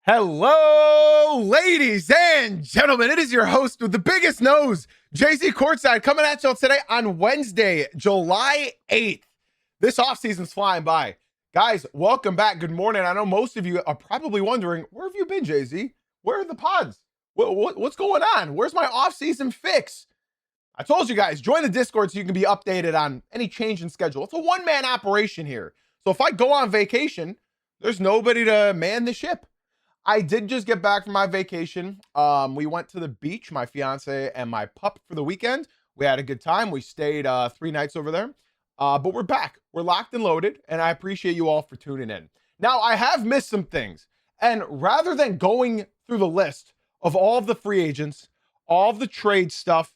Hello, ladies and gentlemen. It is your host with the biggest nose, JC Courtside, coming at y'all today on Wednesday, July 8th. This offseason's flying by. Guys, welcome back. Good morning. I know most of you are probably wondering, where have you been, Jay-Z? Where are the pods? What's going on? Where's my offseason fix? I told you guys, join the Discord so you can be updated on any change in schedule. It's a one-man operation here. So if I go on vacation, there's nobody to man the ship. I did just get back from my vacation. We went to the beach, my fiance and my pup, for the weekend. We had a good time. We stayed 3 nights over there. But we're back. We're locked and loaded, and I appreciate you all for tuning in. Now, I have missed some things, and rather than going through the list of all of the free agents, all of the trade stuff,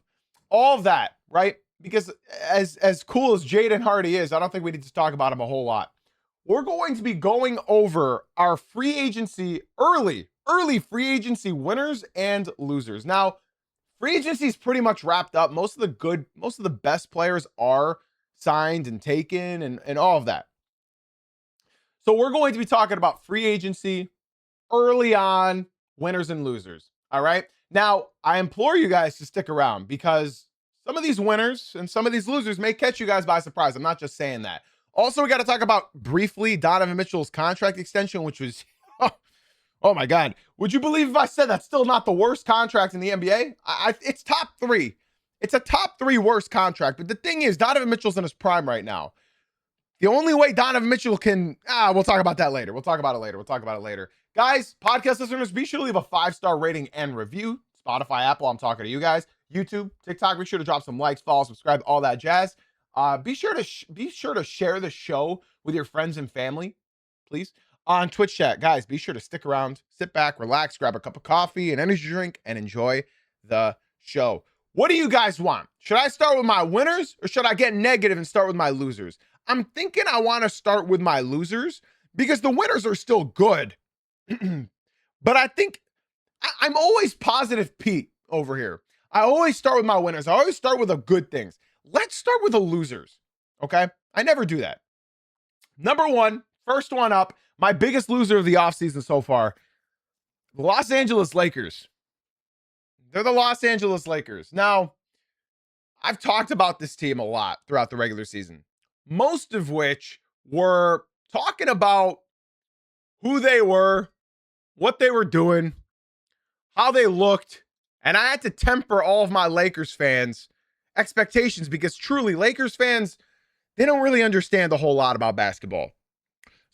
all of that, right? Because as cool as Jaden Hardy is, I don't think we need to talk about him a whole lot. We're going to be going over our free agency, early free agency winners and losers. Now, free agency is pretty much wrapped up. Most of the best players are signed and taken and all of that. So we're going to be talking about free agency, early on, winners and losers. All right. Now, I implore you guys to stick around because some of these winners and some of these losers may catch you guys by surprise. I'm not just saying that. Also, we got to talk about briefly Donovan Mitchell's contract extension, which was, oh my God. Would you believe if I said that's still not the worst contract in the NBA? It's top 3. It's a top 3 worst contract. But the thing is, Donovan Mitchell's in his prime right now. The only way Donovan Mitchell can, we'll talk about that later. We'll talk about it later. Guys, podcast listeners, be sure to leave a 5-star rating and review. Spotify, Apple, I'm talking to you guys. YouTube, TikTok, be sure to drop some likes, follow, subscribe, all that jazz. Be sure to share the show with your friends and family, please. On Twitch chat, guys, be sure to stick around, sit back, relax, grab a cup of coffee, an energy drink, and enjoy the show. What do you guys want? Should I start with my winners or should I get negative and start with my losers? I'm thinking I want to start with my losers because the winners are still good. But I think I'm always positive Pete over here. I always start with my winners. I always start with the good things. Let's start with the losers, okay? I never do that. Number one, first one up, my biggest loser of the offseason so far, the Los Angeles Lakers. They're the Los Angeles Lakers. Now, I've talked about this team a lot throughout the regular season, most of which were talking about who they were, what they were doing, how they looked, and I had to temper all of my Lakers fans' expectations because truly Lakers fans, they don't really understand a whole lot about basketball.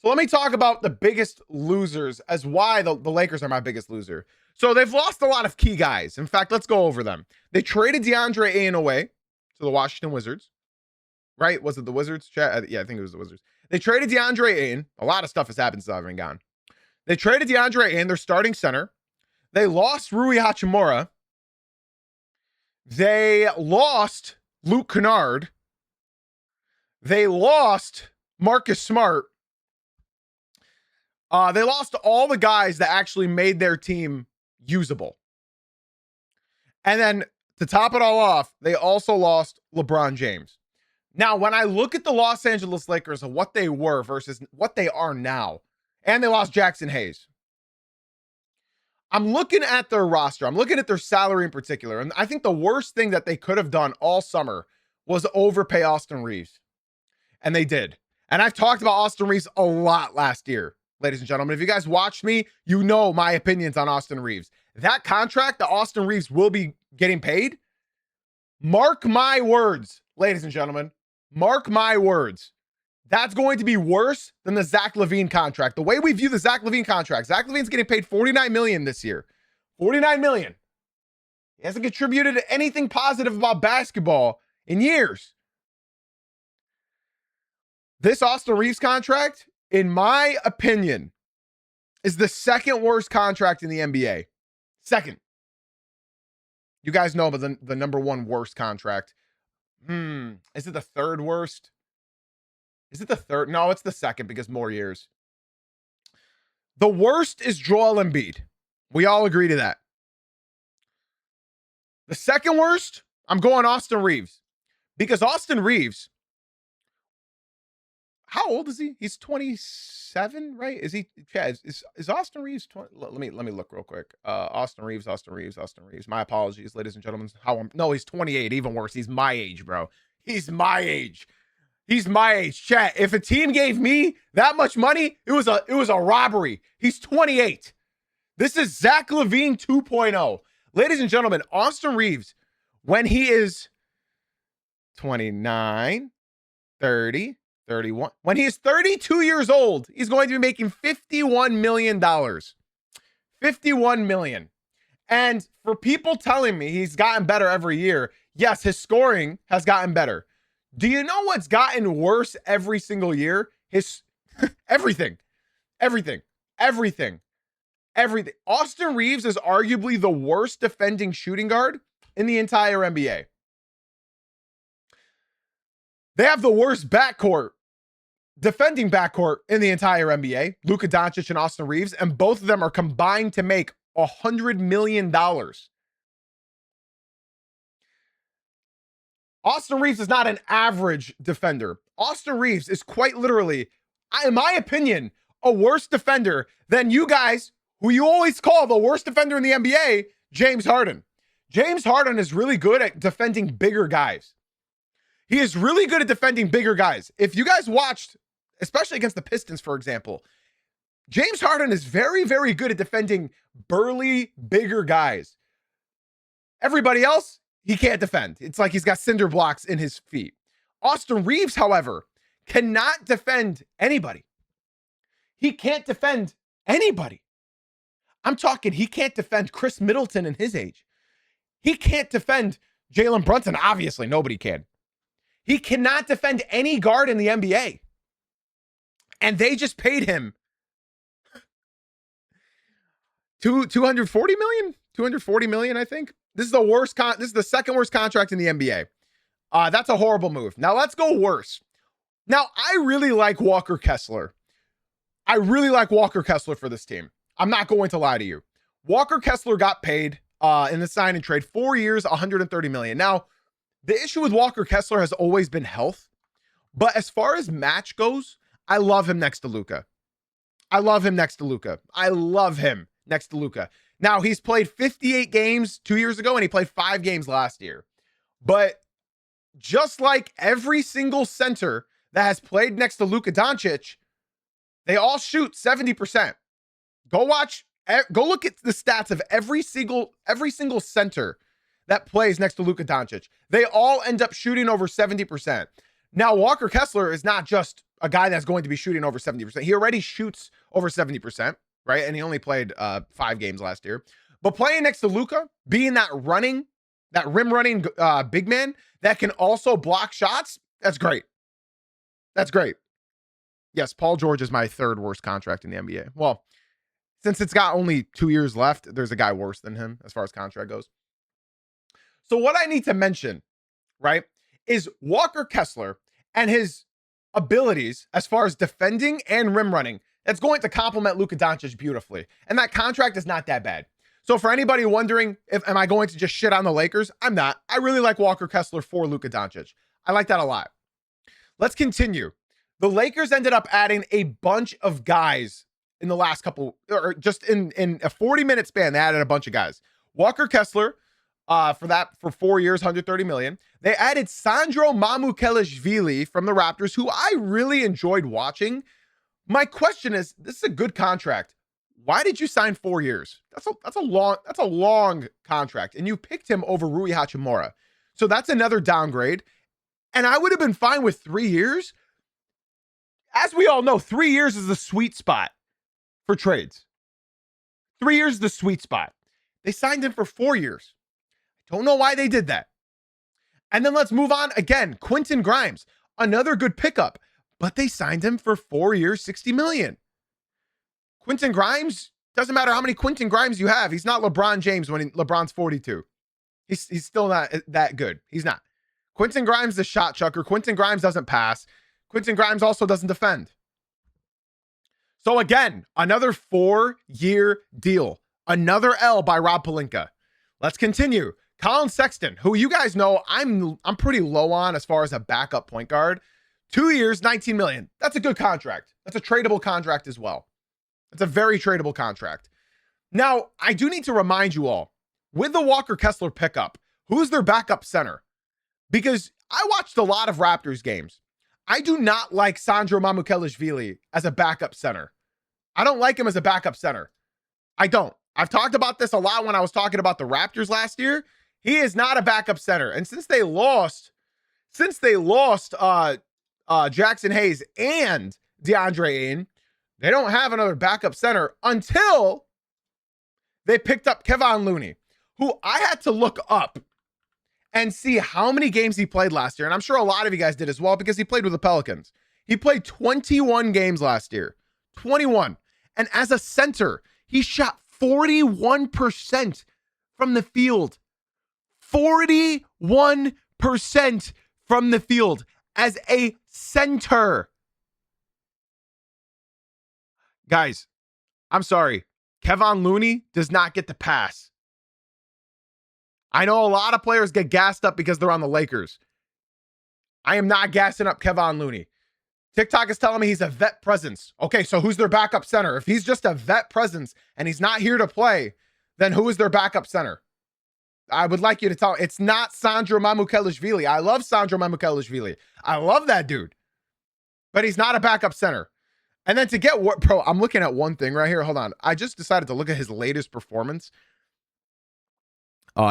So let me talk about the biggest losers as why the Lakers are my biggest loser. So they've lost a lot of key guys. In fact, let's go over them. They traded DeAndre Ayton away to the Washington Wizards, right? Was it the Wizards? Yeah, I think it was the Wizards. They traded DeAndre Ayton. A lot of stuff has happened since I've been gone. They traded DeAndre Ayton, their starting center. They lost Rui Hachimura. They lost Luke Kennard. They lost Marcus Smart. They lost all the guys that actually made their team usable. And then to top it all off, they also lost LeBron James. Now, when I look at the Los Angeles Lakers and what they were versus what they are now, and they lost Jackson Hayes, I'm looking at their roster. I'm looking at their salary in particular. And I think the worst thing that they could have done all summer was overpay Austin Reeves. And they did. And I've talked about Austin Reeves a lot last year, ladies and gentlemen. If you guys watched me, you know my opinions on Austin Reeves. That contract that Austin Reeves will be getting paid, mark my words, ladies and gentlemen. Mark my words. That's going to be worse than the Zach LaVine contract. The way we view the Zach LaVine contract, Zach LaVine's getting paid $49 million this year. $49 million. He hasn't contributed to anything positive about basketball in years. This Austin Reeves contract, in my opinion, is the second worst contract in the NBA. Second. You guys know about the number one worst contract. Is it the third worst? Is it the third? No, it's the second because more years. The worst is Joel Embiid. We all agree to that. The second worst, I'm going Austin Reeves. Because Austin Reeves, how old is he? He's 27, right? Is he? Yeah, is Austin Reeves 20? Let me look real quick. Austin Reeves. My apologies, ladies and gentlemen. No, he's 28. Even worse, he's my age, bro. He's my age. He's my age. Chat. If a team gave me that much money, it was a robbery. He's 28. This is Zach LaVine 2.0. Ladies and gentlemen, Austin Reeves, when he is 29, 30, 31, when he is 32 years old, he's going to be making $51 million. $51 million. And for people telling me he's gotten better every year, yes, his scoring has gotten better. Do you know what's gotten worse every single year? His everything. Austin Reeves is arguably the worst defending shooting guard in the entire NBA. They have the worst defending backcourt in the entire NBA, Luka Doncic and Austin Reeves, and both of them are combined to make $100 million. Austin Reeves is not an average defender. Austin Reeves is quite literally, in my opinion, a worse defender than you guys, who you always call the worst defender in the NBA, James Harden. James Harden is really good at defending bigger guys. He is really good at defending bigger guys. If you guys watched, especially against the Pistons, for example, James Harden is very, very good at defending burly, bigger guys. Everybody else, he can't defend. It's like he's got cinder blocks in his feet. Austin Reeves, however, cannot defend anybody. He can't defend anybody. I'm talking, he can't defend Chris Middleton in his age. He can't defend Jalen Brunson. Obviously, nobody can. He cannot defend any guard in the NBA. And they just paid him $240 million? $240 million, I think. This is the worst. This is the second worst contract in the NBA. That's a horrible move. Now let's go worse. Now, I really like Walker Kessler. I really like Walker Kessler for this team. I'm not going to lie to you. Walker Kessler got paid in the sign and trade 4 years, $130 million. Now, the issue with Walker Kessler has always been health. But as far as match goes, I love him next to Luka. Now, he's played 58 games 2 years ago, and he played 5 games last year. But just like every single center that has played next to Luka Doncic, they all shoot 70%. Go look at the stats of every single center that plays next to Luka Doncic. They all end up shooting over 70%. Now, Walker Kessler is not just a guy that's going to be shooting over 70%. He already shoots over 70%, right? And he only played 5 games last year. But playing next to Luka, being that rim running big man that can also block shots, that's great. Yes, Paul George is my third worst contract in the NBA. Well, since it's got only 2 years left, there's a guy worse than him as far as contract goes. So what I need to mention, right, is Walker Kessler and his abilities as far as defending and rim running. That's going to complement Luka Doncic beautifully. And that contract is not that bad. So for anybody wondering, am I going to just shit on the Lakers? I'm not. I really like Walker Kessler for Luka Doncic. I like that a lot. Let's continue. The Lakers ended up adding a bunch of guys in the last couple, or just in a 40-minute span, they added a bunch of guys. Walker Kessler, for 4 years, $130 million. They added Sandro Mamukelashvili from the Raptors, who I really enjoyed watching. My question is, this is a good contract. Why did you sign 4 years? That's a long contract, and you picked him over Rui Hachimura. So that's another downgrade. And I would have been fine with 3 years. As we all know, 3 years is the sweet spot for trades. 3 years is the sweet spot. They signed him for 4 years. I don't know why they did that. And then let's move on again. Quentin Grimes, another good pickup, but they signed him for 4 years, $60 million. Quentin Grimes, doesn't matter how many Quentin Grimes you have. He's not LeBron James when LeBron's 42. He's still not that good. He's not. Quentin Grimes, the shot chucker. Quentin Grimes doesn't pass. Quentin Grimes also doesn't defend. So again, another 4-year deal. Another L by Rob Pelinka. Let's continue. Colin Sexton, who you guys know I'm pretty low on as far as a backup point guard. 2 years, $19 million. That's a good contract. That's a tradable contract as well. It's a very tradable contract. Now, I do need to remind you all, with the Walker Kessler pickup, who's their backup center? Because I watched a lot of Raptors games. I do not like Sandro Mamukelashvili as a backup center. I don't like him as a backup center. I don't. I've talked about this a lot when I was talking about the Raptors last year. He is not a backup center. And since they lost Jackson Hayes and DeAndre Ayton, they don't have another backup center until they picked up Kevon Looney, who I had to look up and see how many games he played last year. And I'm sure a lot of you guys did as well because he played with the Pelicans. He played 21 games last year. 21. And as a center, he shot 41% from the field. 41% from the field as a center. Guys, I'm sorry. Kevon Looney does not get the pass. I know a lot of players get gassed up because they're on the Lakers. I am not gassing up Kevon Looney. TikTok is telling me he's a vet presence. Okay, so who's their backup center? If he's just a vet presence and he's not here to play, then who is their backup center? I would like you to tell. It's not Sandro Mamukelashvili. I love Sandro Mamukelashvili. I love that dude. But he's not a backup center. And then to get what, bro, I'm looking at one thing right here. Hold on. I just decided to look at his latest performance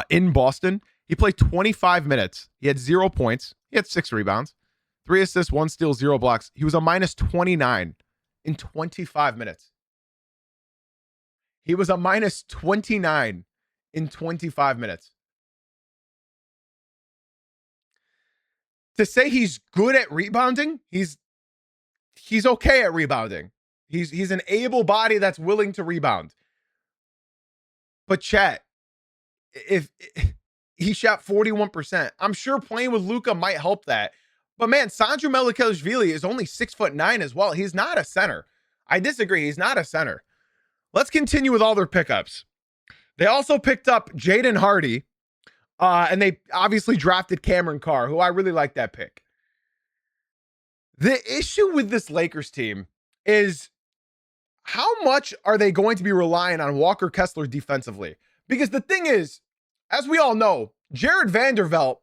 in Boston. He played 25 minutes. He had 0 points. He had 6 rebounds, 3 assists, 1 steal, 0 blocks. He was a minus 29 in 25 minutes. He was a minus 29 in 25 minutes. To say he's good at rebounding, he's okay at rebounding. He's an able body that's willing to rebound. But chat, if he shot 41%, I'm sure playing with Luka might help that. But man, Sandro Mamukelashvili is only 6'9" as well. He's not a center. I disagree. He's not a center. Let's continue with all their pickups. They also picked up Jaden Hardy, and they obviously drafted Cameron Carr, who I really like that pick. The issue with this Lakers team is how much are they going to be relying on Walker Kessler defensively? Because the thing is, as we all know, Jared Vanderbilt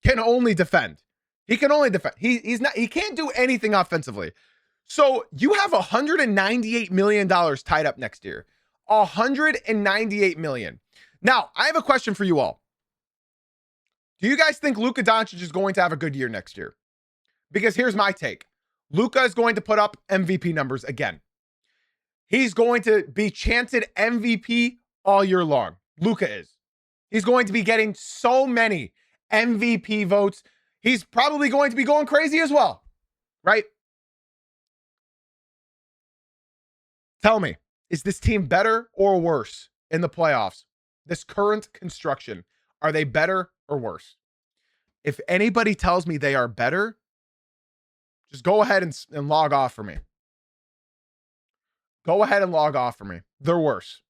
can only defend. He can only defend. He can't do anything offensively. So you have $198 million tied up next year. $198 million. Now, I have a question for you all. Do you guys think Luka Doncic is going to have a good year next year? Because here's my take. Luka is going to put up MVP numbers again. He's going to be chanted MVP all year long. Luka is. He's going to be getting so many MVP votes. He's probably going to be going crazy as well, right? Tell me, is this team better or worse in the playoffs? This current construction, are they better or worse? If anybody tells me they are better, just go ahead and log off for me. Go ahead and log off for me. They're worse.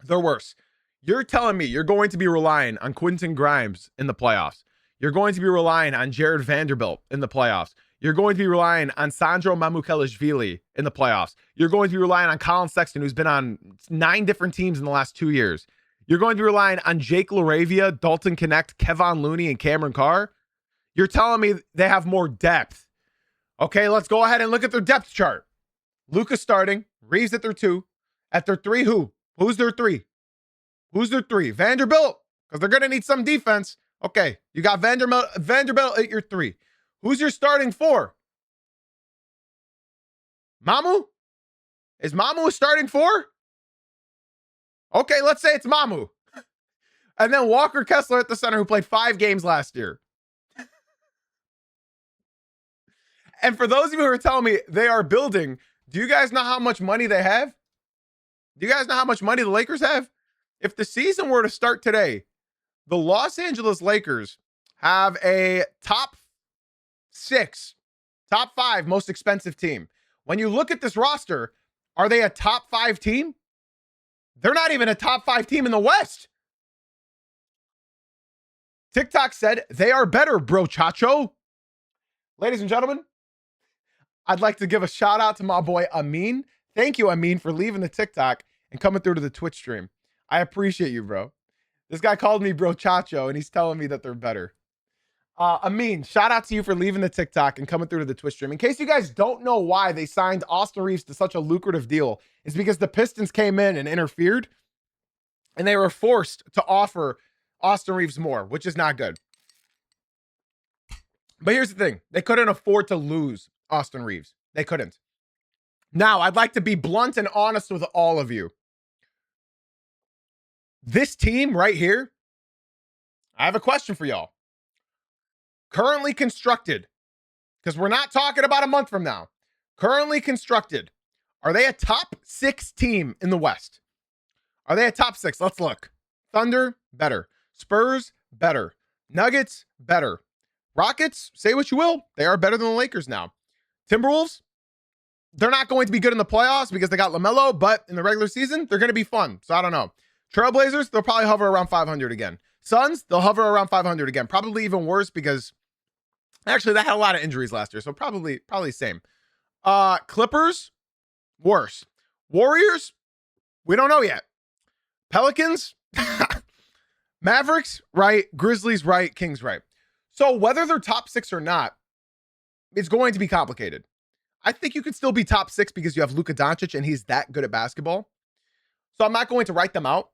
They're worse. You're telling me you're going to be relying on Quentin Grimes in the playoffs. You're going to be relying on Jared Vanderbilt in the playoffs. You're going to be relying on Sandro Mamukelashvili in the playoffs. You're going to be relying on Colin Sexton, who's been on 9 different teams in the last 2 years. You're going to be relying on Jake LaRavia, Dalton Connect, Kevon Looney, and Cameron Carr. You're telling me they have more depth. Okay, let's go ahead and look at their depth chart. Luka starting, Reeves at their 2. At their 3, who? Who's their 3? Who's their 3? Vanderbilt, because they're going to need some defense. Okay, you got Vanderbilt at your 3. Who's your starting 4? Mamu? Is Mamu a starting 4? Okay, let's say it's Mamu. And then Walker Kessler at the center, who played 5 games last year. And for those of you who are telling me they are building, do you guys know how much money they have? Do you guys know how much money the Lakers have? If the season were to start today, the Los Angeles Lakers have a top 5 most expensive team. When you look at this roster, are they a top 5 team? They're not even a top 5 team in the West. TikTok said they are better, bro chacho. Ladies and gentlemen, I'd like to give a shout out to my boy Amin. Thank you, Amin, for leaving the TikTok and coming through to the Twitch stream. I appreciate you, bro. This guy called me bro Chacho, and he's telling me that they're better. Amin, shout out to you for leaving the TikTok and coming through to the Twitch stream. In case you guys don't know why they signed Austin Reeves to such a lucrative deal, it's because the Pistons came in and interfered, and they were forced to offer Austin Reeves more, which is not good. But here's the thing. They couldn't afford to lose Austin Reeves. They couldn't. Now, I'd like to be blunt and honest with all of you. This team right here, I have a question for y'all. Currently constructed, because we're not talking about a month from now. Currently constructed. Are they a top 6 team in the West? Are they a top 6? Let's look. Thunder, better. Spurs, better. Nuggets, better. Rockets, say what you will. They are better than the Lakers now. Timberwolves, they're not going to be good in the playoffs because they got LaMelo, but in the regular season, they're going to be fun. So I don't know. Trailblazers, they'll probably hover around 500 again. Suns, they'll hover around 500 again. Probably even worse because actually they had a lot of injuries last year. So probably same. Clippers, worse. Warriors, we don't know yet. Pelicans, Mavericks, right. Grizzlies, right. Kings, right. So whether they're top 6 or not, it's going to be complicated. I think you could still be top 6 because you have Luka Doncic and he's that good at basketball. So I'm not going to write them out.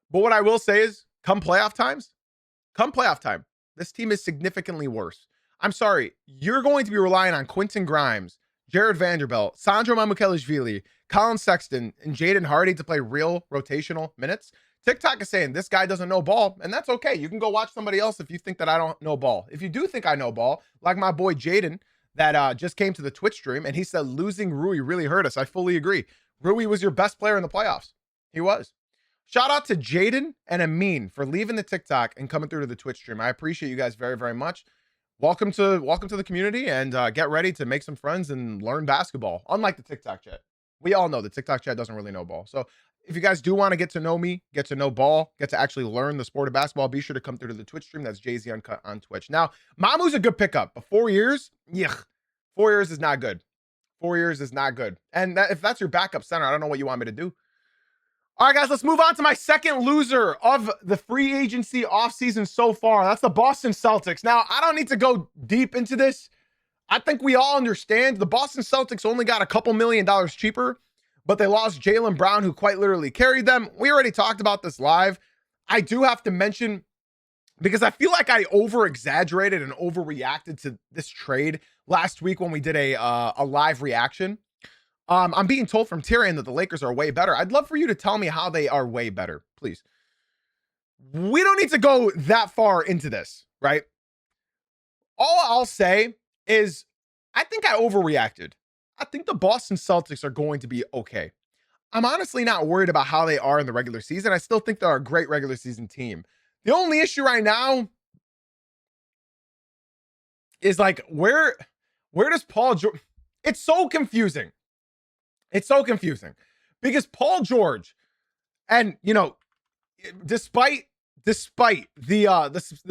But what I will say is, come playoff time, this team is significantly worse. I'm sorry, you're going to be relying on Quentin Grimes, Jared Vanderbilt, Sandro Mamukelashvili, Colin Sexton, and Jaden Hardy to play real rotational minutes. TikTok is saying this guy doesn't know ball, and that's okay. You can go watch somebody else if you think that I don't know ball. If you do think I know ball, like my boy Jaden that just came to the Twitch stream, and he said losing Rui really hurt us. I fully agree. Rui was your best player in the playoffs. He was. Shout out to Jaden and Amin for leaving the TikTok and coming through to the Twitch stream. I appreciate you guys very, very much. Welcome to the community, and get ready to make some friends and learn basketball. Unlike the TikTok chat, we all know the TikTok chat doesn't really know ball. So if you guys do want to get to know me, get to know ball, get to actually learn the sport of basketball, be sure to come through to the Twitch stream. That's Jay-Z Uncut on Twitch. Now, Mamu's a good pickup, but 4 years, yuck. 4 years is not good. 4 years is not good. And if that's your backup center, I don't know what you want me to do. All right, guys, let's move on to my second loser of the free agency offseason so far. That's the Boston Celtics. Now, I don't need to go deep into this. I think we all understand the Boston Celtics only got a couple $1 million cheaper, but they lost Jaylen Brown, who quite literally carried them. We already talked about this live. I do have to mention, because I feel like I over-exaggerated and overreacted to this trade last week when we did a live reaction. I'm being told from Tyrion that the Lakers are way better. I'd love for you to tell me how they are way better, please. We don't need to go that far into this, right? All I'll say is I think I overreacted. I think the Boston Celtics are going to be okay. I'm honestly not worried about how they are in the regular season. I still think they're a great regular season team. The only issue right now is like, where does Paul George... It's so confusing. It's so confusing because Paul George, and you know, despite the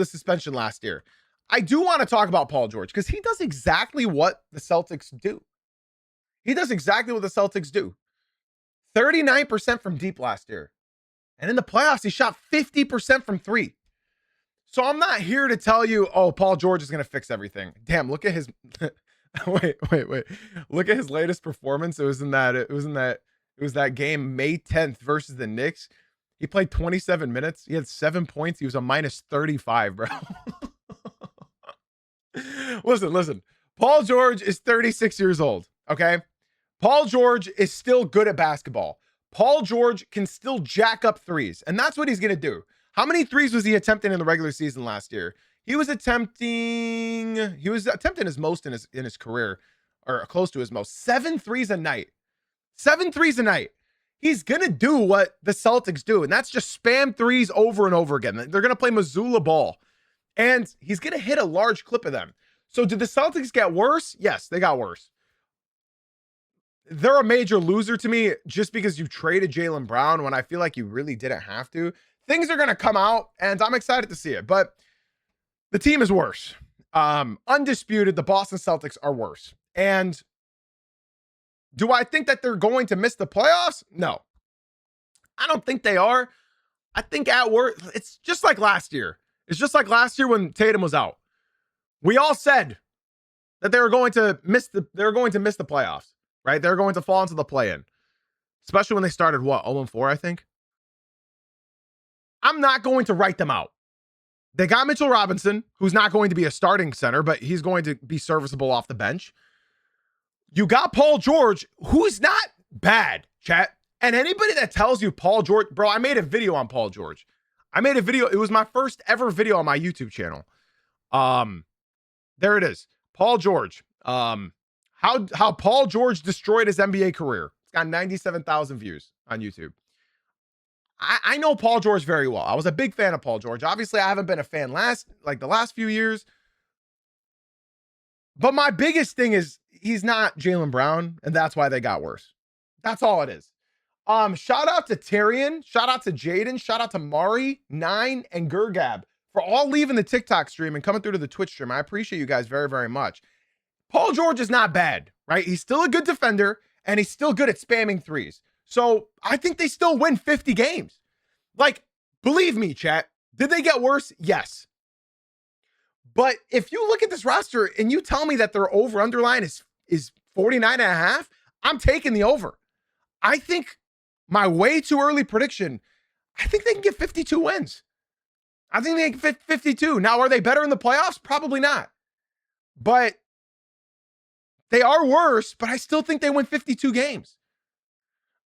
suspension last year, I do want to talk about Paul George because he does exactly what the Celtics do. He does exactly what the Celtics do. 39% from deep last year. And in the playoffs, he shot 50% from 3. So I'm not here to tell you, oh, Paul George is going to fix everything. Damn, look at his wait. Look at his latest performance. It was that game May 10th versus the Knicks. He played 27 minutes. He had 7 points. He was a minus 35, bro. Listen. Paul George is 36 years old, okay? Paul George is still good at basketball. Paul George can still jack up threes, and that's what he's going to do. How many threes was he attempting in the regular season last year? He was attempting his most in his career, or close to his most. 7 threes a night. 7 threes a night. He's going to do what the Celtics do, and that's just spam threes over and over again. They're going to play Missoula ball, and he's going to hit a large clip of them. So did the Celtics get worse? Yes, they got worse. They're a major loser to me just because you traded Jaylen Brown when I feel like you really didn't have to. Things are going to come out, and I'm excited to see it, but the team is worse. undisputed, the Boston Celtics are worse. And do I think that they're going to miss the playoffs? No, I don't think they are. I think at worst, it's just like last year. It's just like last year when Tatum was out. We all said that they were going to miss the playoffs, right? They're going to fall into the play-in, especially when they started 0-4, I think. I'm not going to write them out. They got Mitchell Robinson, who's not going to be a starting center, but he's going to be serviceable off the bench. You got Paul George, who's not bad, chat. And anybody that tells you Paul George, bro, I made a video on Paul George. I made a video. It was my first ever video on my YouTube channel. There it is. Paul George. How Paul George destroyed his NBA career. It's got 97,000 views on YouTube. I know Paul George very well. I was a big fan of Paul George. Obviously, I haven't been a fan the last few years. But my biggest thing is he's not Jaylen Brown, and that's why they got worse. That's all it is. Shout out to Tyrion, shout out to Jaden, shout out to Mari, Nine, and Gurgab for all leaving the TikTok stream and coming through to the Twitch stream. I appreciate you guys very, very much. Paul George is not bad, right? He's still a good defender, and he's still good at spamming threes. So I think they still win 50 games. Like, believe me, chat, did they get worse? Yes. But if you look at this roster and you tell me that their over-under line is 49.5, I'm taking the over. I think my way too early prediction, I think they can get 52 wins. I think they can get 52. Now, are they better in the playoffs? Probably not. But they are worse, but I still think they win 52 games.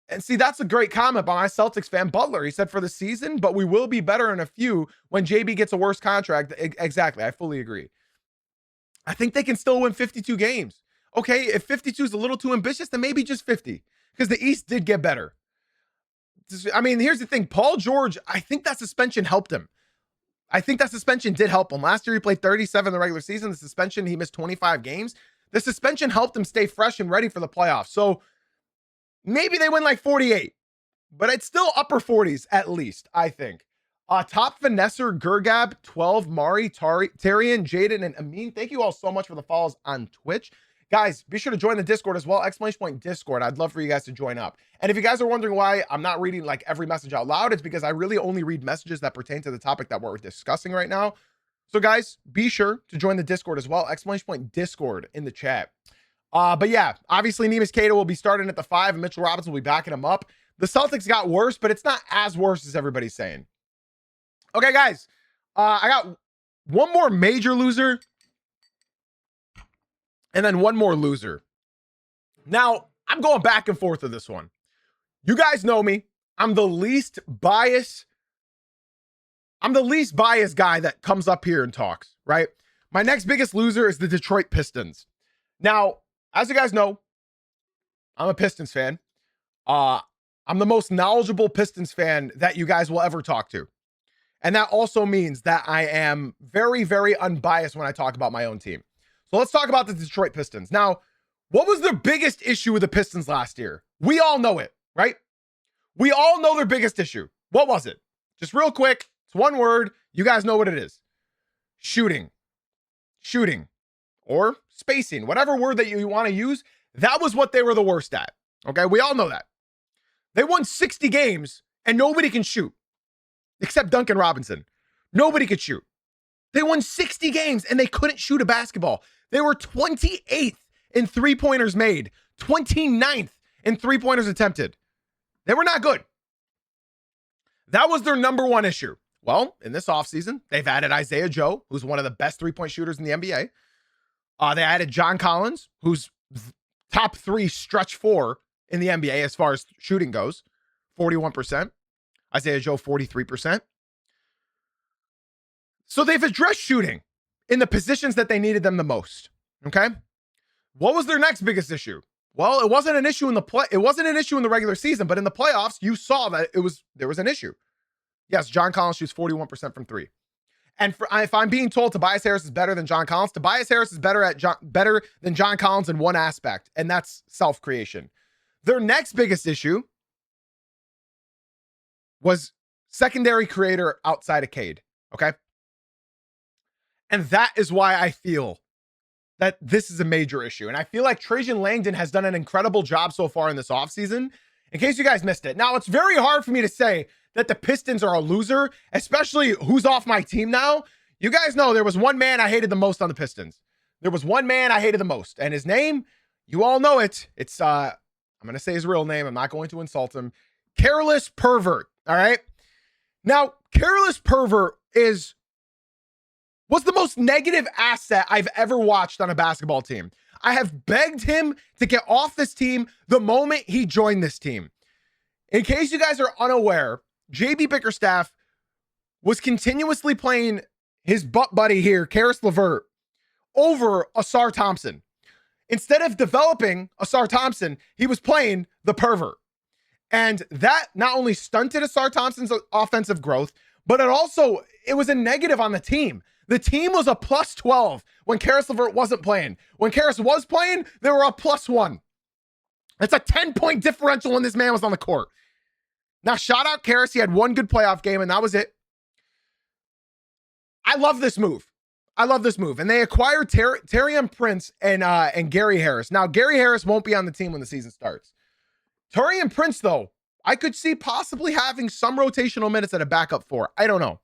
And see, that's a great comment by my Celtics fan, Butler. He said for the season, but we will be better in a few when JB gets a worse contract. Exactly. I fully agree. I think they can still win 52 games. Okay, if 52 is a little too ambitious, then maybe just 50 because the East did get better. I mean, here's the thing. Paul George, I think that suspension helped him. I think that suspension did help him. Last year, he played 37 in the regular season. The suspension, he missed 25 games. The suspension helped him stay fresh and ready for the playoffs. So maybe they win like 48, but it's still upper 40s at least, I think. Top Finesser, Gurgab, 12, Mari, Tyrion, Jaden, and Amin. Thank you all so much for the follows on Twitch. Guys, be sure to join the Discord as well. Exclamation point Discord. I'd love for you guys to join up. And if you guys are wondering why I'm not reading like every message out loud, it's because I really only read messages that pertain to the topic that we're discussing right now. So guys, be sure to join the Discord as well. Exclamation point Discord in the chat. But yeah, obviously Neemias Queta will be starting at the 5 and Mitchell Robinson will be backing him up. The Celtics got worse, but it's not as worse as everybody's saying. Okay, guys, I got one more major loser and then one more loser. Now, I'm going back and forth with this one. You guys know me. I'm the least biased guy that comes up here and talks, right? My next biggest loser is the Detroit Pistons. Now, as you guys know, I'm a Pistons fan. I'm the most knowledgeable Pistons fan that you guys will ever talk to. And that also means that I am very, very unbiased when I talk about my own team. So let's talk about the Detroit Pistons. Now, what was their biggest issue with the Pistons last year? We all know it, right? We all know their biggest issue. What was it? Just real quick. It's one word. You guys know what it is. Shooting. Or spacing. Whatever word that you want to use. That was what they were the worst at. Okay? We all know that. They won 60 games and nobody can shoot. Except Duncan Robinson. Nobody could shoot. They won 60 games and they couldn't shoot a basketball. They were 28th in three-pointers made. 29th in three-pointers attempted. They were not good. That was their number one issue. Well, in this offseason, they've added Isaiah Joe, who's one of the best three-point shooters in the NBA. They added John Collins, who's top 3 stretch 4 in the NBA as far as shooting goes. 41%. Isaiah Joe, 43%. So they've addressed shooting in the positions that they needed them the most. Okay. What was their next biggest issue? Well, it wasn't an issue in the regular season, but in the playoffs, you saw that there was an issue. Yes, John Collins shoots 41% from 3. And if I'm being told Tobias Harris is better than John Collins, Tobias Harris is better than John Collins in one aspect, and that's self-creation. Their next biggest issue was secondary creator outside of Cade. Okay. And that is why I feel that this is a major issue. And I feel like Trajan Langdon has done an incredible job so far in this offseason, in case you guys missed it. Now, it's very hard for me to say that the Pistons are a loser, especially who's off my team now. You guys know there was one man I hated the most on the Pistons. There was one man I hated the most, and his name, you all know it. It's, I'm going to say his real name. I'm not going to insult him. Careless Pervert, all right? Now, Careless Pervert was the most negative asset I've ever watched on a basketball team. I have begged him to get off this team the moment he joined this team. In case you guys are unaware, JB Bickerstaff was continuously playing his butt buddy here, Karis LeVert, over Asar Thompson. Instead of developing Asar Thompson, he was playing the pervert. And that not only stunted Asar Thompson's offensive growth, but it was a negative on the team. The team was a plus 12 when Karis LeVert wasn't playing. When Karis was playing, they were a plus 1. That's a 10-point differential when this man was on the court. Now, shout out Karis. He had one good playoff game, and that was it. I love this move. And they acquired Taurean Prince and Gary Harris. Now, Gary Harris won't be on the team when the season starts. Taurean Prince, though, I could see possibly having some rotational minutes at a backup for. I don't know.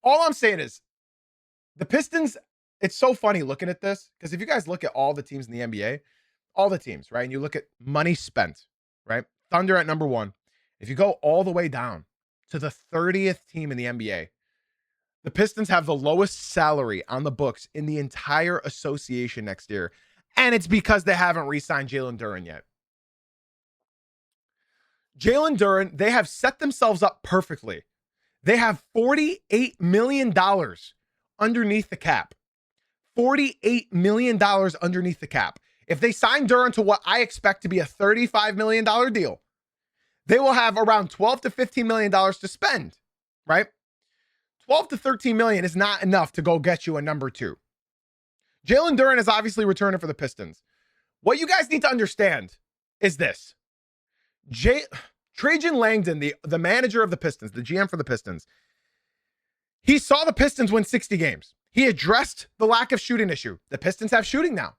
All I'm saying is, the Pistons, it's so funny looking at this, because if you guys look at all the teams in the NBA, all the teams, right, and you look at money spent, right, Thunder at number 1. If you go all the way down to the 30th team in the NBA, the Pistons have the lowest salary on the books in the entire association next year, and it's because they haven't re-signed Jalen Duren yet. Jalen Duren, they have set themselves up perfectly. They have $48 million underneath the cap. $48 million underneath the cap. If they sign Duren to what I expect to be a $35 million deal, they will have around $12 to $15 million to spend, right? 12 to 13 million is not enough to go get you a number 2. Jalen Duren is obviously returning for the Pistons. What you guys need to understand is this. Trajan Langdon, the manager of the Pistons, the GM for the Pistons, he saw the Pistons win 60 games. He addressed the lack of shooting issue. The Pistons have shooting now.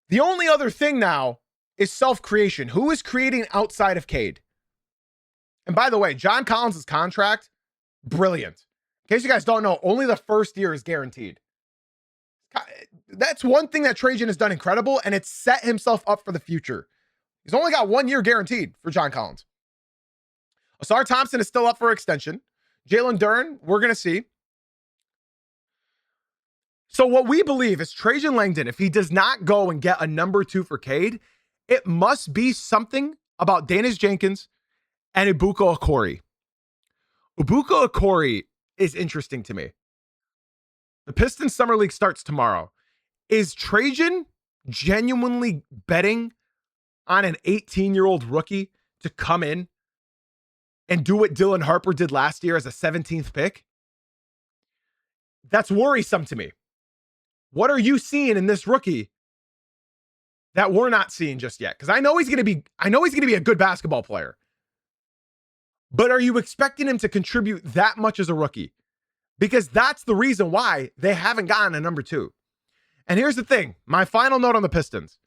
The only other thing now is self-creation. Who is creating outside of Cade? And by the way, John Collins' contract, brilliant. In case you guys don't know, only the first year is guaranteed. That's one thing that Trajan has done incredible, and it's set himself up for the future. He's only got 1 year guaranteed for John Collins. Asar Thompson is still up for extension. Jalen Duren, we're going to see. So what we believe is Trajan Langdon, if he does not go and get a number 2 for Cade, it must be something about Danis Jenkins and Ibuka Okori. Ibuka Okori is interesting to me. The Pistons Summer League starts tomorrow. Is Trajan genuinely betting on an 18-year-old rookie to come in and do what Dylan Harper did last year as a 17th pick? That's worrisome to me. What are you seeing in this rookie that we're not seeing just yet? Because I know he's going to be a good basketball player. But are you expecting him to contribute that much as a rookie? Because that's the reason why they haven't gotten a number 2. And here's the thing. My final note on the Pistons.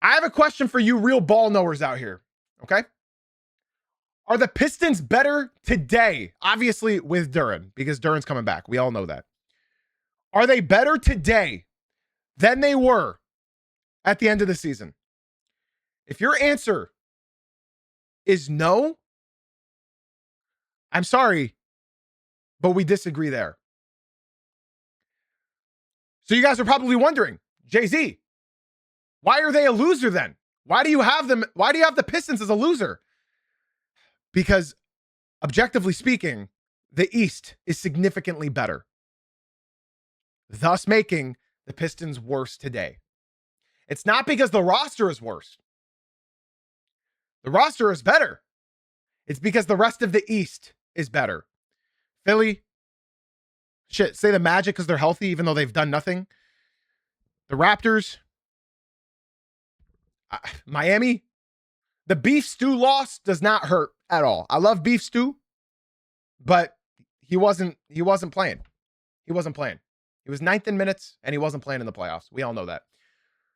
I have a question for you real ball knowers out here. Okay? Are the Pistons better today? Obviously with Duren, because Duren's coming back. We all know that. Are they better today than they were at the end of the season? If your answer is no, I'm sorry, but we disagree there. So you guys are probably wondering, Jay-Z, why are they a loser then? Why do you have them? Why do you have the Pistons as a loser? Because objectively speaking, the East is significantly better, thus making the Pistons worse today. It's not because the roster is worse. The roster is better. It's because the rest of the East is better. Philly, say the Magic because they're healthy, even though they've done nothing. The Raptors, Miami. The beef stew loss does not hurt at all. I love beef stew, but he wasn't playing. He wasn't playing. He was 9th in minutes, and he wasn't playing in the playoffs. We all know that.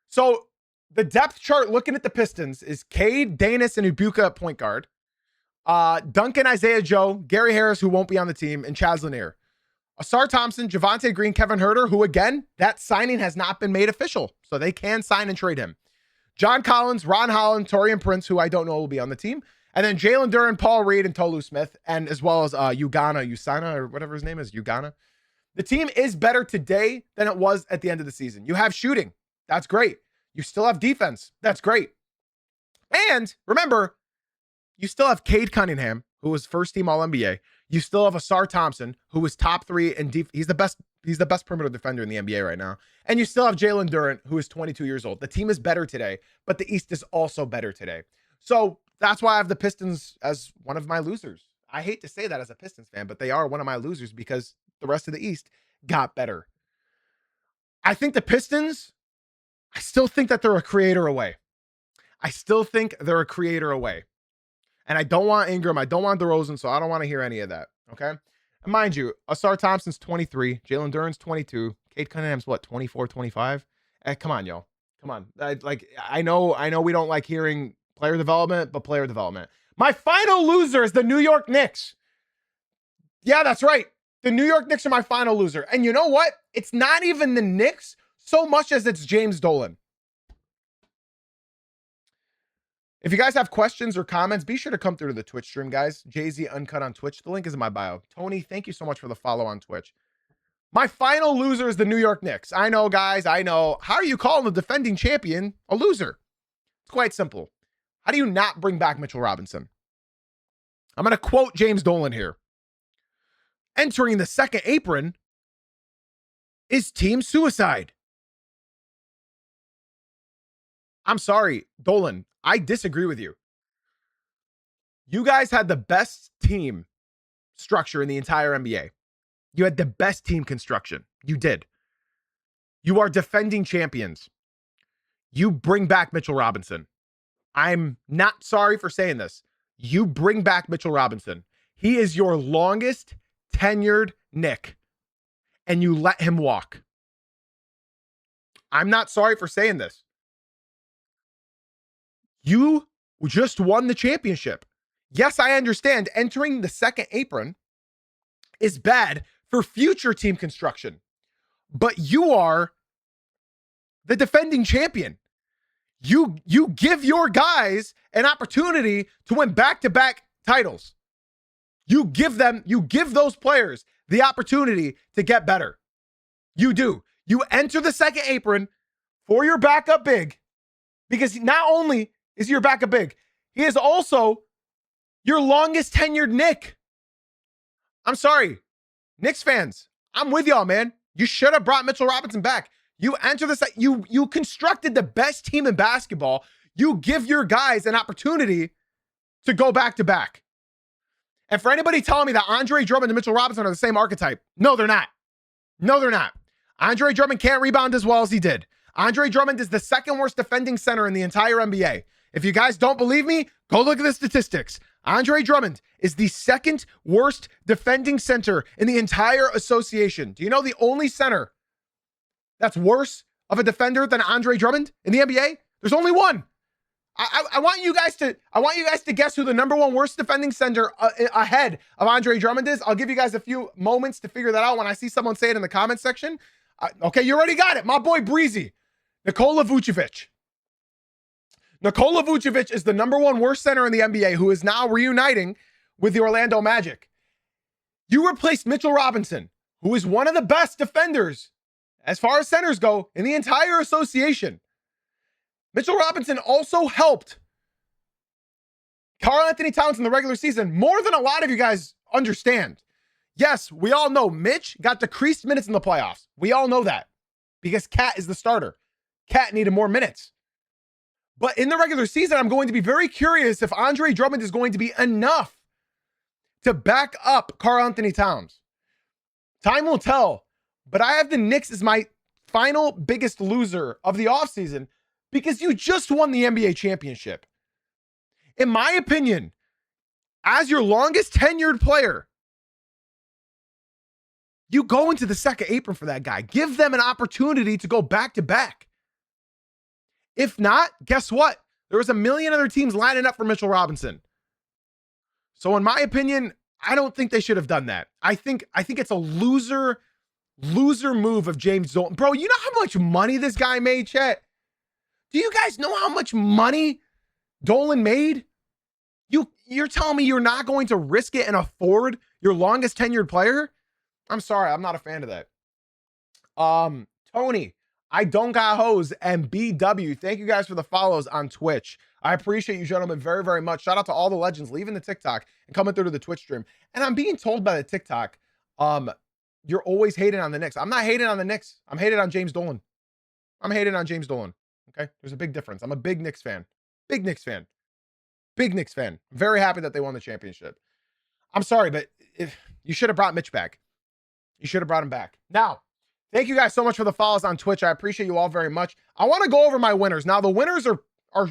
So the depth chart looking at the Pistons is Cade, Danis, and Ibuka at point guard. Duncan, Isaiah Joe, Gary Harris, who won't be on the team, and Chaz Lanier. Asar Thompson, Javonte Green, Kevin Huerter, who again, that signing has not been made official, so they can sign and trade him. John Collins, Ron Holland, Taurean Prince, who I don't know will be on the team. And then Jalen Duren, Paul Reed, and Tolu Smith, and as well as Usana, or whatever his name is, Ugana. The team is better today than it was at the end of the season. You have shooting. That's great. You still have defense. That's great. And remember, you still have Cade Cunningham, who was first team All-NBA. You still have Asar Thompson, who was top 3 in he's the best perimeter defender in the NBA right now. And you still have Jalen Duren, who is 22 years old. The team is better today, but the East is also better today. So that's why I have the Pistons as one of my losers. I hate to say that as a Pistons fan, but they are one of my losers because the rest of the East got better. I think the Pistons, I still think that they're a creator away. And I don't want Ingram. I don't want DeRozan, so I don't want to hear any of that. Okay? And mind you, Asar Thompson's 23. Jalen Duren's 22. Cade Cunningham's what, 24, 25? Come on, y'all. Come on. I know we don't like hearing player development, but player development. My final loser is the New York Knicks. Yeah, that's right. The New York Knicks are my final loser. And you know what? It's not even the Knicks so much as it's James Dolan. If you guys have questions or comments, be sure to come through to the Twitch stream, guys. Jay-Z Uncut on Twitch. The link is in my bio. Tony, thank you so much for the follow on Twitch. My final loser is the New York Knicks. I know, guys. I know. How are you calling the defending champion a loser? It's quite simple. How do you not bring back Mitchell Robinson? I'm going to quote James Dolan here. Entering the second apron is team suicide. I'm sorry, Dolan. I disagree with you. You guys had the best team structure in the entire NBA. You had the best team construction. You did. You are defending champions. You bring back Mitchell Robinson. I'm not sorry for saying this. You bring back Mitchell Robinson. He is your longest tenured Knick, and you let him walk. I'm not sorry for saying this. You just won the championship. Yes, I understand entering the second apron is bad for future team construction, but you are the defending champion. You give your guys an opportunity to win back-to-back titles. You give those players the opportunity to get better. You do. You enter the second apron for your backup big, because not only is your backup big, he is also your longest tenured Knick. I'm sorry, Knicks fans. I'm with y'all, man. You should have brought Mitchell Robinson back. You enter this. You constructed the best team in basketball. You give your guys an opportunity to go back to back. And for anybody telling me that Andre Drummond and Mitchell Robinson are the same archetype, no, they're not. No, they're not. Andre Drummond can't rebound as well as he did. Andre Drummond is the second worst defending center in the entire NBA. If you guys don't believe me, go look at the statistics. Andre Drummond is the second worst defending center in the entire association. Do you know the only center that's worse of a defender than Andre Drummond in the NBA? There's only one. I want you guys to guess who the number one worst defending center ahead of Andre Drummond is. I'll give you guys a few moments to figure that out when I see someone say it in the comment section. Okay, you already got it. My boy Breezy, Nikola Vucevic. Nikola Vucevic is the number one worst center in the NBA, who is now reuniting with the Orlando Magic. You replaced Mitchell Robinson, who is one of the best defenders as far as centers go in the entire association. Mitchell Robinson also helped Karl-Anthony Towns in the regular season more than a lot of you guys understand. Yes, we all know Mitch got decreased minutes in the playoffs. We all know that because Cat is the starter. Cat needed more minutes. But in the regular season, I'm going to be very curious if Andre Drummond is going to be enough to back up Karl-Anthony Towns. Time will tell, but I have the Knicks as my final biggest loser of the offseason because you just won the NBA championship. In my opinion, as your longest tenured player, You go into the second apron for that guy. Give them an opportunity to go back to back. If not, guess what? There was a million other teams lining up for Mitchell Robinson. So in my opinion, I don't think they should have done that. I think it's a loser move of James Dolan. Bro, you know how much money this guy made, Chet? Do you guys know how much money Dolan made? You're telling me you're not going to risk it and afford your longest tenured player? I'm sorry, I'm not a fan of that. Tony, I don't got hose, and BW, thank you guys for the follows on Twitch. I appreciate you gentlemen very, very much. Shout out to all the legends leaving the TikTok and coming through to the Twitch stream. And I'm being told by the TikTok, you're always hating on the Knicks. I'm not hating on the Knicks. I'm hating on James Dolan. I'm hating on James Dolan. Okay, there's a big difference. I'm a big Knicks fan. Big Knicks fan. Big Knicks fan. I'm very happy that they won the championship. I'm sorry, but you should have brought Mitch back. You should have brought him back. Now, thank you guys so much for the follows on Twitch. I appreciate you all very much. I want to go over my winners. Now, the winners are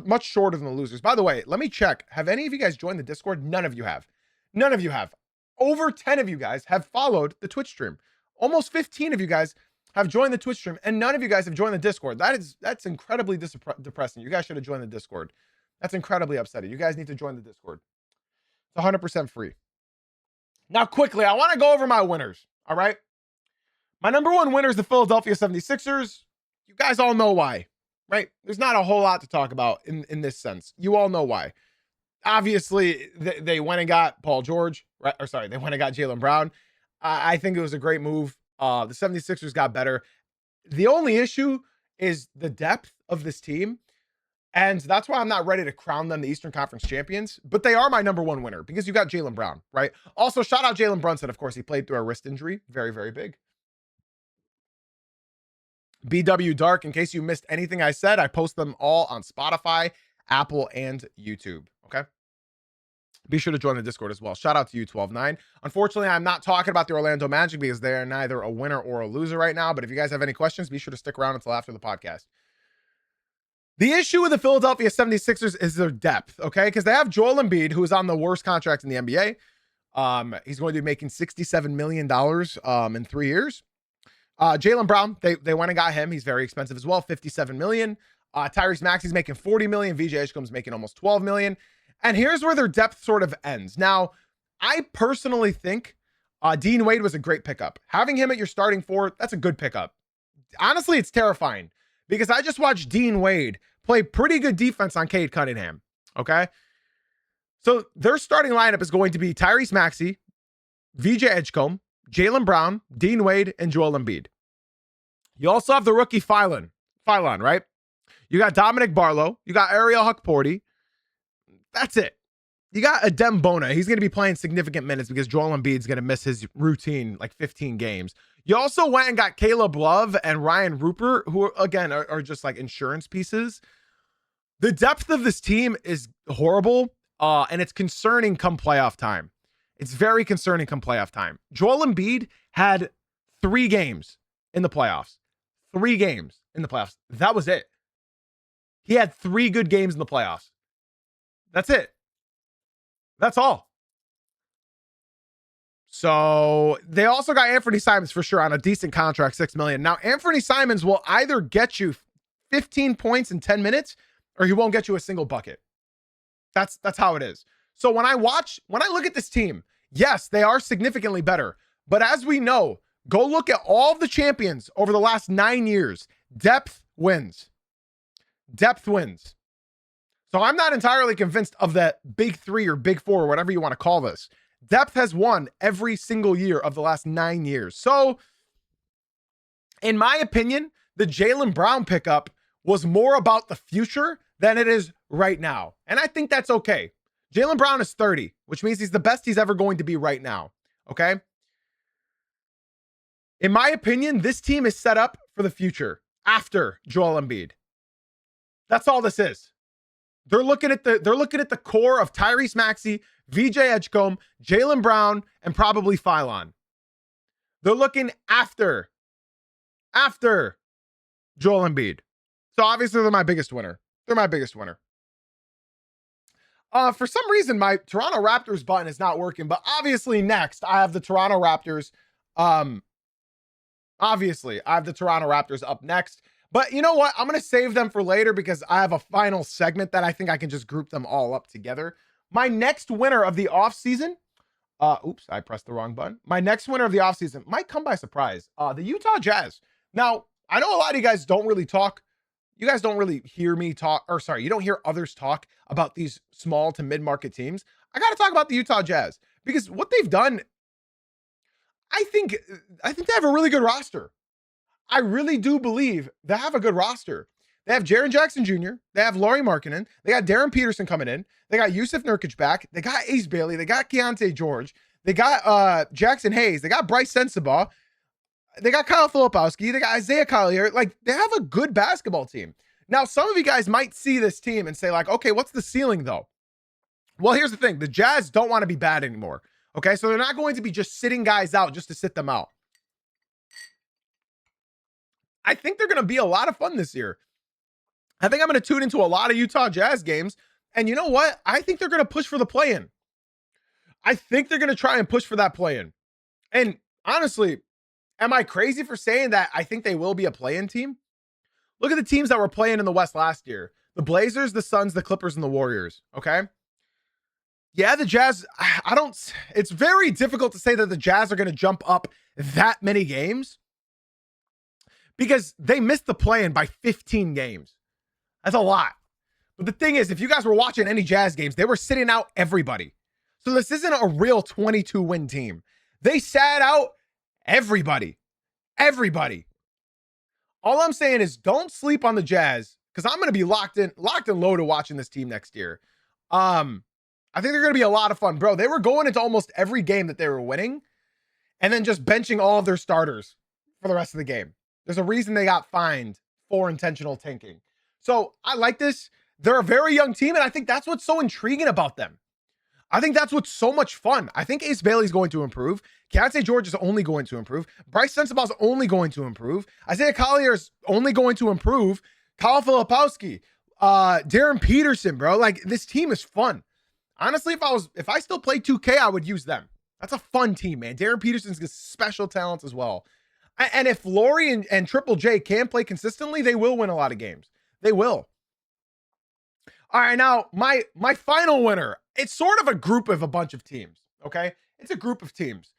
much shorter than the losers. By the way, let me check. Have any of you guys joined the Discord? None of you have. None of you have. Over 10 of you guys have followed the Twitch stream. Almost 15 of you guys have joined the Twitch stream, and none of you guys have joined the Discord. That's incredibly depressing. You guys should have joined the Discord. That's incredibly upsetting. You guys need to join the Discord. It's 100% free. Now, quickly, I want to go over my winners. All right. My number one winner is the Philadelphia 76ers. You guys all know why, right? There's not a whole lot to talk about in this sense. You all know why. Obviously, they went and got Paul George, right? Or sorry, they went and got Jaylen Brown. I think it was a great move. The 76ers got better. The only issue is the depth of this team. And that's why I'm not ready to crown them the Eastern Conference champions, but they are my number one winner because you got Jaylen Brown, right? Also, shout out Jalen Brunson. Of course, he played through a wrist injury. Very, very big. BW Dark, in case you missed anything I said, I post them all on Spotify, Apple, and YouTube, okay? Be sure to join the Discord as well. Shout out to you, 12-9. Unfortunately, I'm not talking about the Orlando Magic because they're neither a winner or a loser right now, but if you guys have any questions, be sure to stick around until after the podcast. The issue with the Philadelphia 76ers is their depth, okay? Because they have Joel Embiid, who is on the worst contract in the NBA. He's going to be making $67 million in 3 years. Jaylen Brown, they went and got him. He's very expensive as well, $57 million. Tyrese Maxey's making $40 million. VJ Edgecombe's making almost $12 million. And here's where their depth sort of ends. Now, I personally think Dean Wade was a great pickup. Having him at your starting four, that's a good pickup. Honestly, it's terrifying because I just watched Dean Wade play pretty good defense on Cade Cunningham, okay? So their starting lineup is going to be Tyrese Maxey, VJ Edgecombe, Jaylen Brown, Dean Wade, and Joel Embiid. You also have the rookie Phylon, right? You got Dominic Barlow. You got Ariel Huckporty. That's it. You got Adem Bona. He's going to be playing significant minutes because Joel Embiid's going to miss his routine, like 15 games. You also went and got Caleb Love and Ryan Rupert, who, again, are just like insurance pieces. The depth of this team is horrible, and it's concerning come playoff time. It's very concerning come playoff time. Joel Embiid had 3 games in the playoffs. 3 games in the playoffs. That was it. He had 3 good games in the playoffs. That's it. That's all. So they also got Anthony Simons for sure on a decent contract, $6 million. Now, Anthony Simons will either get you 15 points in 10 minutes or he won't get you a single bucket. That's how it is. So when I look at this team, yes, they are significantly better. But as we know, go look at all of the champions over the last 9 years. Depth wins. Depth wins. So I'm not entirely convinced of that big 3 or big 4 or whatever you want to call this. Depth has won every single year of the last 9 years. So in my opinion, the Jaylen Brown pickup was more about the future than it is right now. And I think that's okay. Jaylen Brown is 30, which means he's the best he's ever going to be right now. Okay. In my opinion, this team is set up for the future after Joel Embiid. That's all this is. They're looking at the core of Tyrese Maxey, VJ Edgecombe, Jaylen Brown, and probably Phylon. They're looking after Joel Embiid. So obviously they're my biggest winner. They're my biggest winner. For some reason, my Toronto Raptors button is not working, but obviously next I have the Toronto Raptors Obviously, I have the Toronto Raptors up next. But you know what? I'm going to save them for later because I have a final segment that I think I can just group them all up together. My next winner of the offseason, oops, I pressed the wrong button. My next winner of the offseason might come by surprise. The Utah Jazz. Now, I know a lot of you guys don't really talk. You guys don't really hear me talk, or sorry, you don't hear others talk about these small to mid-market teams. I got to talk about the Utah Jazz because what they've done, I think they have a really good roster. I really do believe they have a good roster. They have Jaren Jackson Jr. They have Lauri Markkanen. They got Darren Peterson coming in. They got Yusuf Nurkic back. They got Ace Bailey. They got Keontae George. They got Jackson Hayes. They got Bryce Sensabaugh. They got Kyle Filipowski. They got Isaiah Collier. Like, they have a good basketball team. Now, some of you guys might see this team and say, like, okay, what's the ceiling, though? Well, here's the thing. The Jazz don't want to be bad anymore. Okay, so they're not going to be just sitting guys out just to sit them out. I think they're going to be a lot of fun this year. I think I'm going to tune into a lot of Utah Jazz games. And you know what? I think they're going to push for the play-in. I think they're going to try and push for that play-in. And honestly, am I crazy for saying that I think they will be a play-in team? Look at the teams that were playing in the West last year. The Blazers, the Suns, the Clippers, and the Warriors. Okay? Yeah, the Jazz, it's very difficult to say that the Jazz are going to jump up that many games because they missed the play-in by 15 games. That's a lot. But the thing is, if you guys were watching any Jazz games, they were sitting out everybody. So this isn't a real 22-win team. They sat out everybody. Everybody. All I'm saying is don't sleep on the Jazz because I'm going to be locked and loaded watching this team next year. I think they're going to be a lot of fun. Bro, they were going into almost every game that they were winning and then just benching all of their starters for the rest of the game. There's a reason they got fined for intentional tanking. So I like this. They're a very young team, and I think that's what's so intriguing about them. I think that's what's so much fun. I think Ace Bailey's going to improve. Keontae George is only going to improve. Bryce Sensabaugh is only going to improve. Isaiah Collier is only going to improve. Kyle Filipowski, Darren Peterson, bro. Like, this team is fun. Honestly, if I still play 2K, I would use them. That's a fun team, man. Darren Peterson's got special talents as well. And if Lauri and Triple J can play consistently, they will win a lot of games. They will. All right, now my final winner. It's sort of a group of a bunch of teams, okay? It's a group of teams.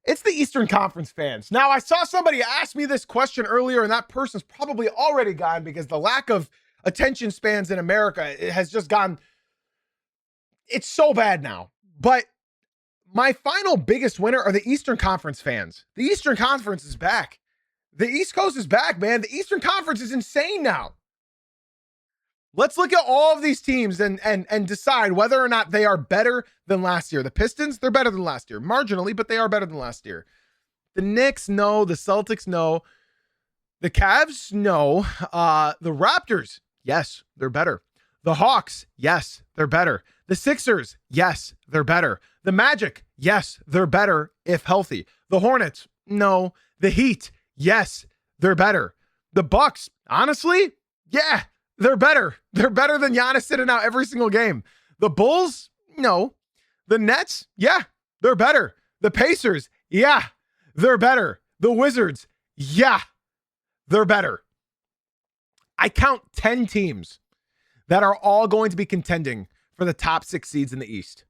It's the Eastern Conference fans. Now, I saw somebody ask me this question earlier, and that person's probably already gone because the lack of attention spans in America has just gone. It's so bad now. But my final biggest winner are the Eastern Conference fans. The Eastern Conference is back. The East Coast is back, man. The Eastern Conference is insane now. Let's look at all of these teams and decide whether or not they are better than last year. The Pistons, they're better than last year. Marginally, but they are better than last year. The Knicks, no. The Celtics, no. The Cavs, no. The Raptors, yes, they're better. The Hawks, yes, they're better. The Sixers, yes, they're better. The Magic, yes, they're better if healthy. The Hornets, no. The Heat, yes, they're better. The Bucks, honestly, yeah, they're better. They're better than Giannis sitting out every single game. The Bulls, no. The Nets, yeah, they're better. The Pacers, yeah, they're better. The Wizards, yeah, they're better. I count 10 teams that are all going to be contending for the top 6 seeds in the East.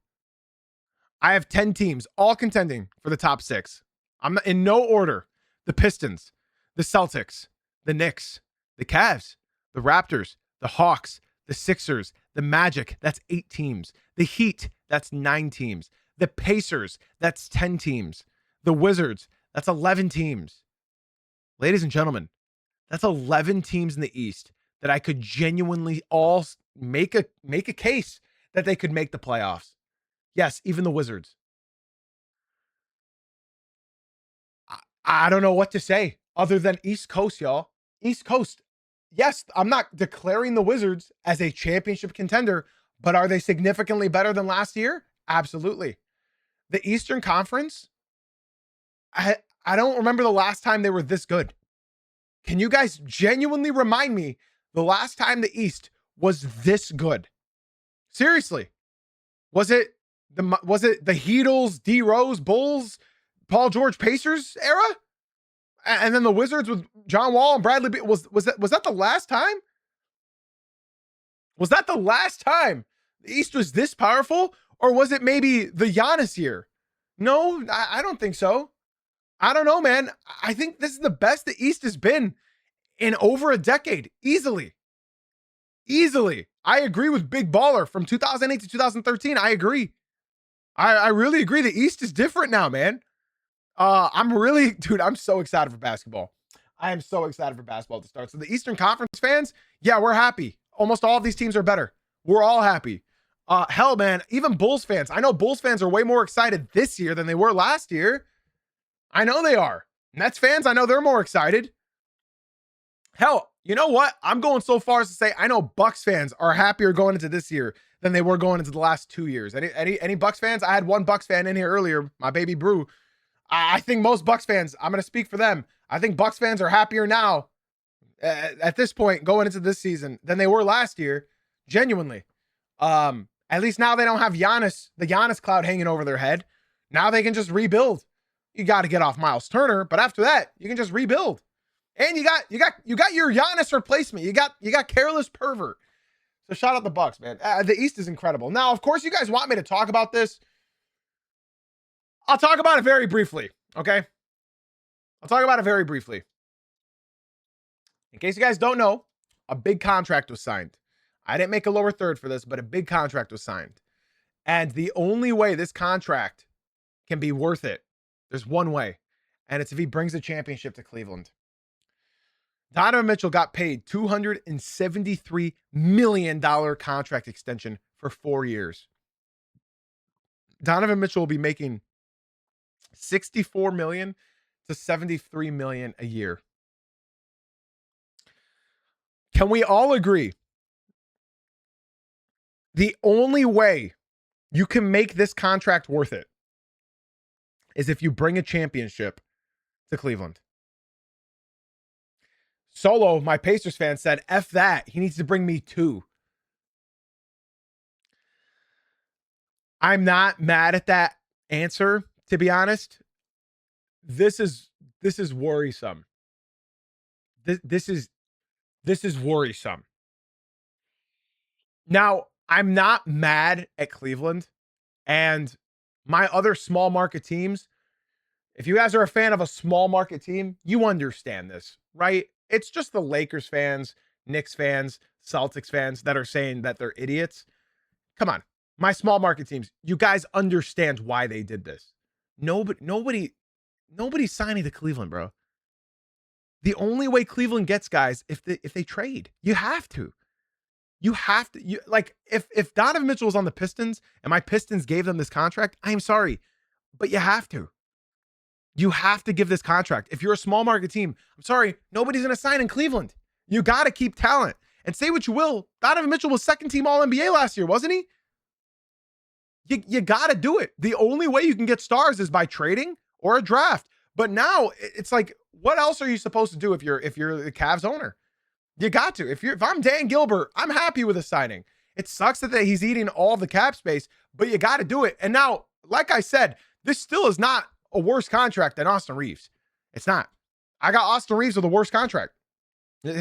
I have 10 teams all contending for the top 6. I'm not, in no order. The Pistons, the Celtics, the Knicks, the Cavs, the Raptors, the Hawks, the Sixers, the Magic, that's 8 teams. The Heat, that's 9 teams. The Pacers, that's 10 teams. The Wizards, that's 11 teams. Ladies and gentlemen, that's 11 teams in the East that I could genuinely all make a case that they could make the playoffs. Yes, even the Wizards. I don't know what to say other than East Coast, y'all. East Coast. Yes, I'm not declaring the Wizards as a championship contender, but are they significantly better than last year? Absolutely. The Eastern Conference, I don't remember the last time they were this good. Can you guys genuinely remind me the last time the East was this good? Seriously. Was it the Heatles, D Rose, Bulls, Paul George Pacers era? And then the Wizards with John Wall and Bradley Beal, was that the last time? Was that the last time the East was this powerful? Or was it maybe the Giannis year? No, I don't think so. I don't know, man. I think this is the best the East has been in over a decade. Easily. I agree with Big Baller from 2008 to 2013. I agree. I really agree. The East is different now, man. Dude, I'm so excited for basketball. I am so excited for basketball to start. So the Eastern Conference fans, yeah, we're happy. Almost all of these teams are better. We're all happy. Hell, man, even Bulls fans. I know Bulls fans are way more excited this year than they were last year. I know they are. Nets fans, I know they're more excited. Hell, you know what? I'm going so far as to say I know Bucks fans are happier going into this year than they were going into the last 2 years. Any Bucks fans? I had one Bucks fan in here earlier, my baby Brew. I think most Bucks fans, I'm going to speak for them. I think Bucks fans are happier now at this point going into this season than they were last year. Genuinely. At least now they don't have the Giannis cloud hanging over their head. Now they can just rebuild. You got to get off Miles Turner, but after that, you can just rebuild. And you got your Giannis replacement. You got careless pervert. So shout out the Bucks, man. The East is incredible. Now, of course, you guys want me to talk about this. I'll talk about it very briefly, okay? I'll talk about it very briefly. In case you guys don't know, a big contract was signed. I didn't make a lower third for this, but a big contract was signed. And the only way this contract can be worth it, there's one way, and it's if he brings a championship to Cleveland. Donovan Mitchell got paid $273 million contract extension for 4 years. Donovan Mitchell will be making $64 million to $73 million a year. Can we all agree? The only way you can make this contract worth it is if you bring a championship to Cleveland. Solo, my Pacers fan, said, F that. He needs to bring me 2. I'm not mad at that answer, to be honest. This is worrisome. This is worrisome. Now, I'm not mad at Cleveland and my other small market teams. If you guys are a fan of a small market team, you understand this, right? It's just the Lakers fans, Knicks fans, Celtics fans that are saying that they're idiots. Come on. My small market teams, you guys understand why they did this. Nobody's signing to Cleveland, bro. The only way Cleveland gets guys if they trade. You have to. If Donovan Mitchell was on the Pistons and my Pistons gave them this contract, I am sorry, but you have to. You have to give this contract. If you're a small market team, I'm sorry, nobody's going to sign in Cleveland. You got to keep talent. And say what you will, Donovan Mitchell was second team All-NBA last year, wasn't he? You got to do it. The only way you can get stars is by trading or a draft. But now it's like, what else are you supposed to do if you're the Cavs owner? You got to. If I'm Dan Gilbert, I'm happy with a signing. It sucks that he's eating all the cap space, but you got to do it. And now, like I said, this still is not a worse contract than Austin Reeves. It's not. I got Austin Reeves with a worse contract.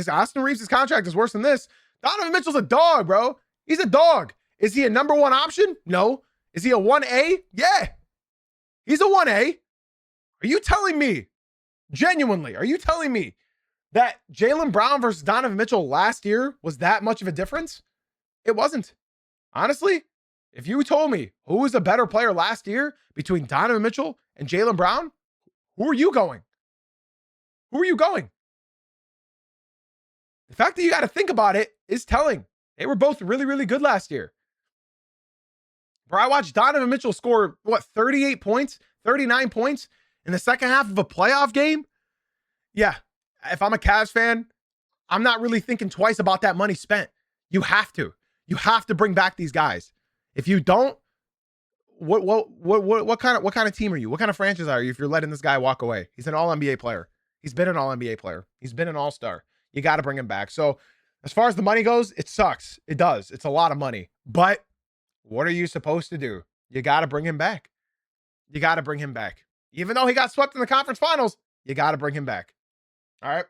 Austin Reeves' contract is worse than this. Donovan Mitchell's a dog, bro. He's a dog. Is he a number 1 option? No. Is he a 1A? Yeah. He's a 1A. Are you telling me, genuinely, are you telling me that Jaylen Brown versus Donovan Mitchell last year was that much of a difference? It wasn't. Honestly, if you told me who was a better player last year between Donovan Mitchell and Jaylen Brown, who are you going? Who are you going? The fact that you got to think about it is telling. They were both really, really good last year. Bro, I watched Donovan Mitchell score, 38 points, 39 points in the second half of a playoff game? Yeah, if I'm a Cavs fan, I'm not really thinking twice about that money spent. You have to. You have to bring back these guys. If you don't, what kind of team are you? What kind of franchise are you if you're letting this guy walk away? He's an all-NBA player. He's been an all-NBA player. He's been an all-star. You got to bring him back. So as far as the money goes, it sucks. It does. It's a lot of money. But what are you supposed to do? You got to bring him back. You got to bring him back. Even though he got swept in the conference finals, you got to bring him back. All right.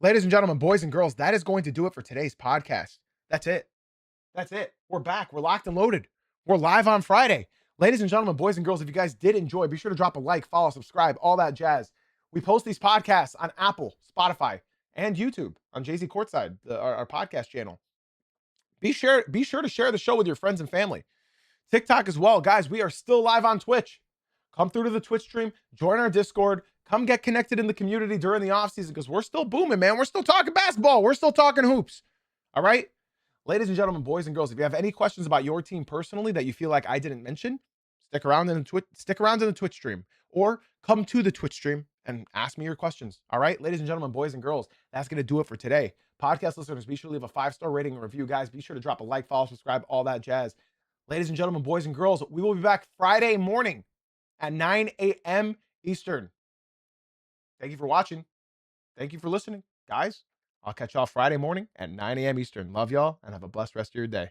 Ladies and gentlemen, boys and girls, that is going to do it for today's podcast. That's it. That's it. We're back. We're locked and loaded. We're live on Friday. Ladies and gentlemen, boys and girls, if you guys did enjoy, be sure to drop a like, follow, subscribe, all that jazz. We post these podcasts on Apple, Spotify, and YouTube on Jay-Z Courtside, our podcast channel. Be sure to share the show with your friends and family. TikTok as well. Guys, we are still live on Twitch. Come through to the Twitch stream, join our Discord, come get connected in the community during the offseason because we're still booming, man. We're still talking basketball. We're still talking hoops. All right? Ladies and gentlemen, boys and girls, if you have any questions about your team personally that you feel like I didn't mention, stick around in the Twitch stream or come to the Twitch stream and ask me your questions. All right? Ladies and gentlemen, boys and girls, that's going to do it for today. Podcast listeners, be sure to leave a 5-star rating and review. Guys, be sure to drop a like, follow, subscribe, all that jazz. Ladies and gentlemen, boys and girls, we will be back Friday morning at 9 a.m. Eastern. Thank you for watching. Thank you for listening. Guys, I'll catch y'all Friday morning at 9 a.m. Eastern. Love y'all and have a blessed rest of your day.